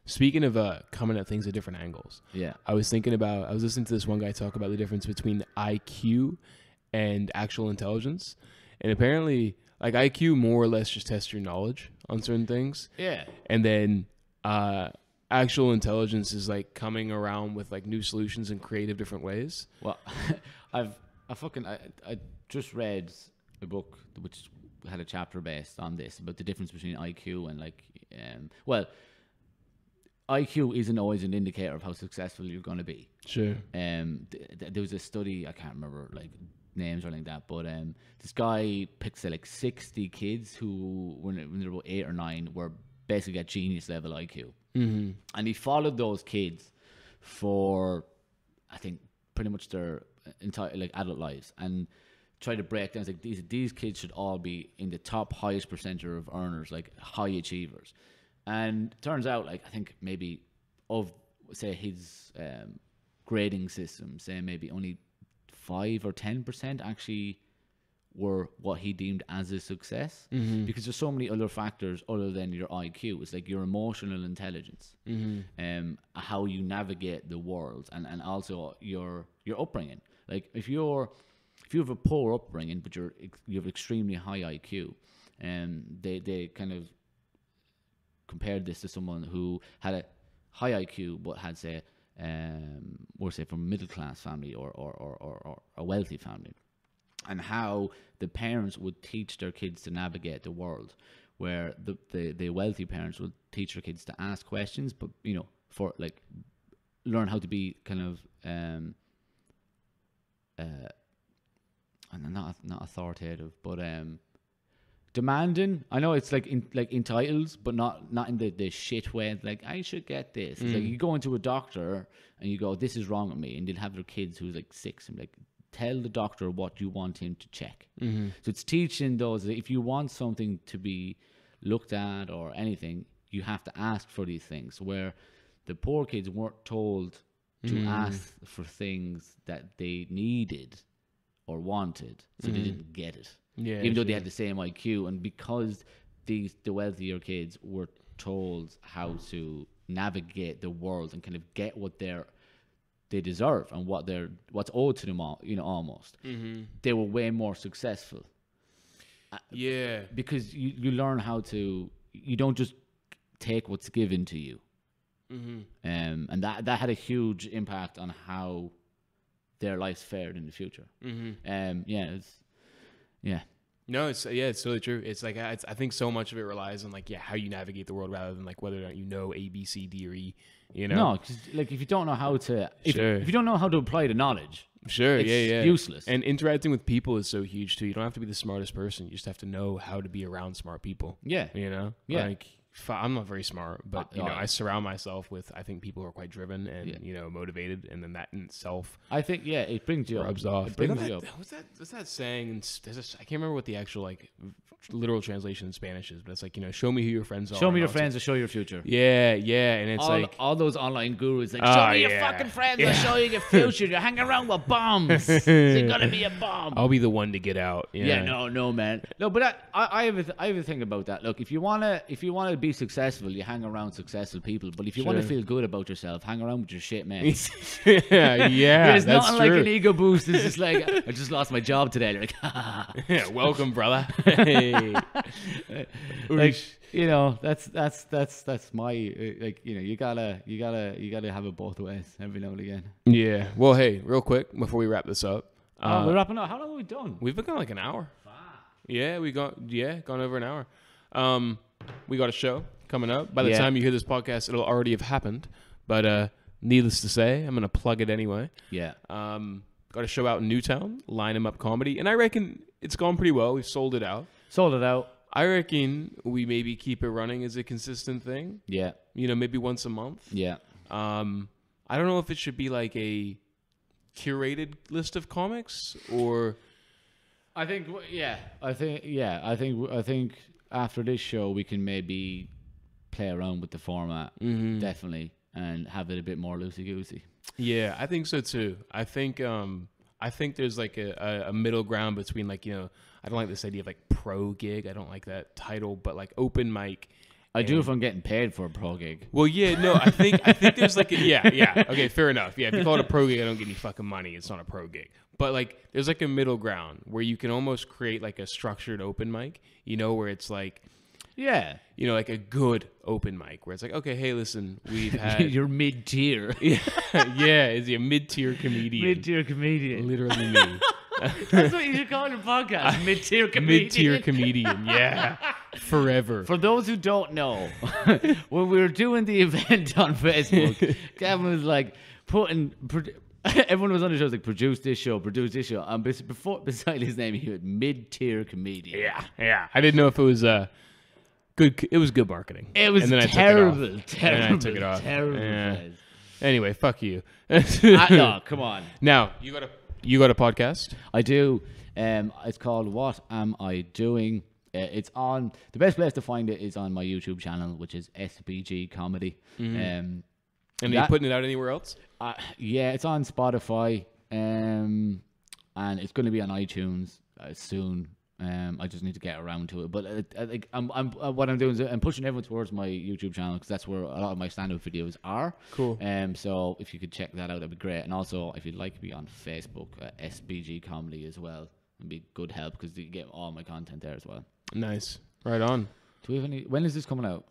Speaking of coming at things at different angles, I was listening to this one guy talk about the difference between IQ and actual intelligence, and apparently, like, IQ more or less just tests your knowledge on certain things, and then actual intelligence is like coming around with like new solutions in creative different ways. Well, I just read a book which had a chapter based on this about the difference between IQ and IQ isn't always an indicator of how successful you're going to be. Sure. There was a study, I can't remember like names or anything like that, but this guy picked 60 kids who when they were about 8 or 9 were basically at genius level IQ. And he followed those kids for, I think, pretty much their entire adult lives, and tried to break down. It's like these kids should all be in the top highest percentile of earners, like high achievers. And turns out, I think maybe of say his grading system, say maybe only 5 or 10% actually were what he deemed as a success, because there's so many other factors other than your IQ. It's like your emotional intelligence, how you navigate the world, and also your upbringing. Like if you have a poor upbringing but you have extremely high IQ, they kind of compared this to someone who had a high IQ but had say from a middle class family or a wealthy family, and how the parents would teach their kids to navigate the world, where the wealthy parents would teach their kids to ask questions, but for learn how to be kind of and not authoritative, but demanding. I know it's entitled, but not in the shit way. Like, I should get this. It's like you go into a doctor and you go, this is wrong with me, and they'll have their kids who's 6 and tell the doctor what you want him to check. So it's teaching those that if you want something to be looked at or anything, you have to ask for these things, where the poor kids weren't told to ask for things that they needed or wanted, so they didn't get it. Even though they had the same IQ, and because the wealthier kids were told how to navigate the world and kind of get what they deserve and what's owed to them, almost. They were way more successful. Because you learn how to. You don't just take what's given to you. And that had a huge impact on how their lives fared in the future. No, it's totally true. It's like I think so much of it relies on like how you navigate the world rather than like whether or not you know A, B, C, D, or E. You know, No, 'cause, like if you don't know how to, if you don't know how to apply the knowledge, sure, it's useless. And interacting with people is so huge too. You don't have to be the smartest person. You just have to know how to be around smart people. Yeah. You know, Yeah. like I'm not very smart, but you know, I surround myself with I think people who are quite driven and you know motivated, and then that in itself I think it brings you rubs up. off. It brings you up. What's that saying? I can't remember what the actual like literal translation in Spanish is, but it's like, you know, show me who your friends are. Show me your friends or show your future. Yeah, and it's all those online gurus like, show me your fucking friends or show you your future. You're hanging around with bombs. You're gonna be a bomb. I'll be the one to get out. Yeah, no, man. No, but I have a thing about that. Look, if you wanna be successful, you hang around successful people. But if you want to feel good about yourself, hang around with your shit, man. yeah, There's that's nothing true. like an ego boost. It's just like, I just lost my job today. You're like, yeah, welcome, brother. Hey. like, you know, that's my like, you know, you gotta have it both ways every now and again. Yeah. Well, hey, real quick before we wrap this up, we're wrapping up. How long have we done? We've been going like an hour. Yeah, gone over an hour. We got a show coming up. By the time you hear this podcast, it'll already have happened. But needless to say, I'm gonna plug it anyway. Yeah. Got a show out in Newtown, Line 'em Up Comedy, and I reckon it's gone pretty well. We've sold it out. I reckon we maybe keep it running as a consistent thing. Yeah. You know, maybe once a month. Yeah. I don't know if it should be like a curated list of comics or. I think after this show we can maybe play around with the format, definitely, and have it a bit more loosey goosey. Yeah, I think so too. I think there's like a middle ground between, like, you know, I don't like this idea of like pro gig. I don't like that title, but like open mic. I do if I'm getting paid for a pro gig. Well, yeah, no, I think there's like okay, fair enough. Yeah, if you call it a pro gig, I don't get any fucking money. It's not a pro gig. But like, there's like a middle ground where you can almost create like a structured open mic, you know, where it's like, yeah, you know, like a good open mic where it's like, okay, hey, listen, we've had you're mid tier. yeah, is he a mid tier comedian? Mid tier comedian, literally me. That's what you should call your podcast. Mid tier comedian. Mid tier comedian. Yeah, forever. For those who don't know, when we were doing the event on Facebook, Gavin was like everyone was on the show, was like, produce this show. And beside his name, he had mid-tier comedian. Yeah. I didn't know if it was good. It was good marketing. It was terrible. And I took it off. Terrible. Anyway, fuck you. No, come on. Now you got a podcast? I do. It's called What Am I Doing? It's on. The best place to find it is on my YouTube channel, which is SBG Comedy. And are you putting it out anywhere else? Yeah, it's on Spotify, and it's going to be on iTunes soon. I just need to get around to it. But what I'm doing is I'm pushing everyone towards my YouTube channel because that's where a lot of my stand-up videos are. Cool. So if you could check that out, that'd be great. And also, if you'd like me on Facebook, SBG Comedy as well, it'd be good help because you get all my content there as well. Nice. Right on. Do we have any? When is this coming out?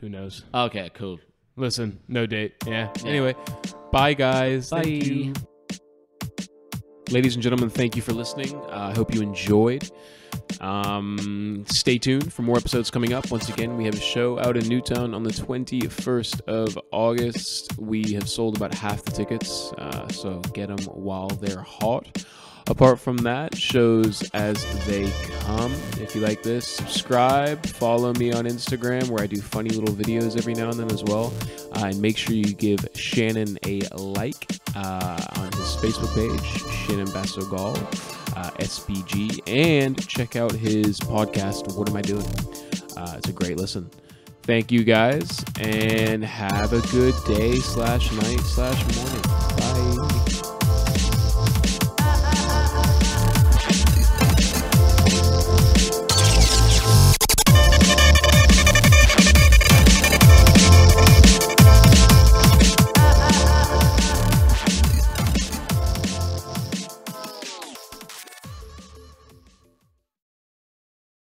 Who knows? Okay, cool. Listen, no date. Yeah. Anyway, bye guys. Bye. Thank you. Ladies and gentlemen, thank you for listening. I hope you enjoyed. Stay tuned for more episodes coming up. Once again, we have a show out in Newtown on the 21st of August. We have sold about half the tickets, so get them while they're hot. Apart from that, shows as they come. If you like this, subscribe. Follow me on Instagram, where I do funny little videos every now and then as well. And make sure you give Shannon a like on his Facebook page, Shannon Basso Gaule, SBG, and check out his podcast, What Am I Doing? It's a great listen. Thank you guys, and have a good day /night/morning. Bye.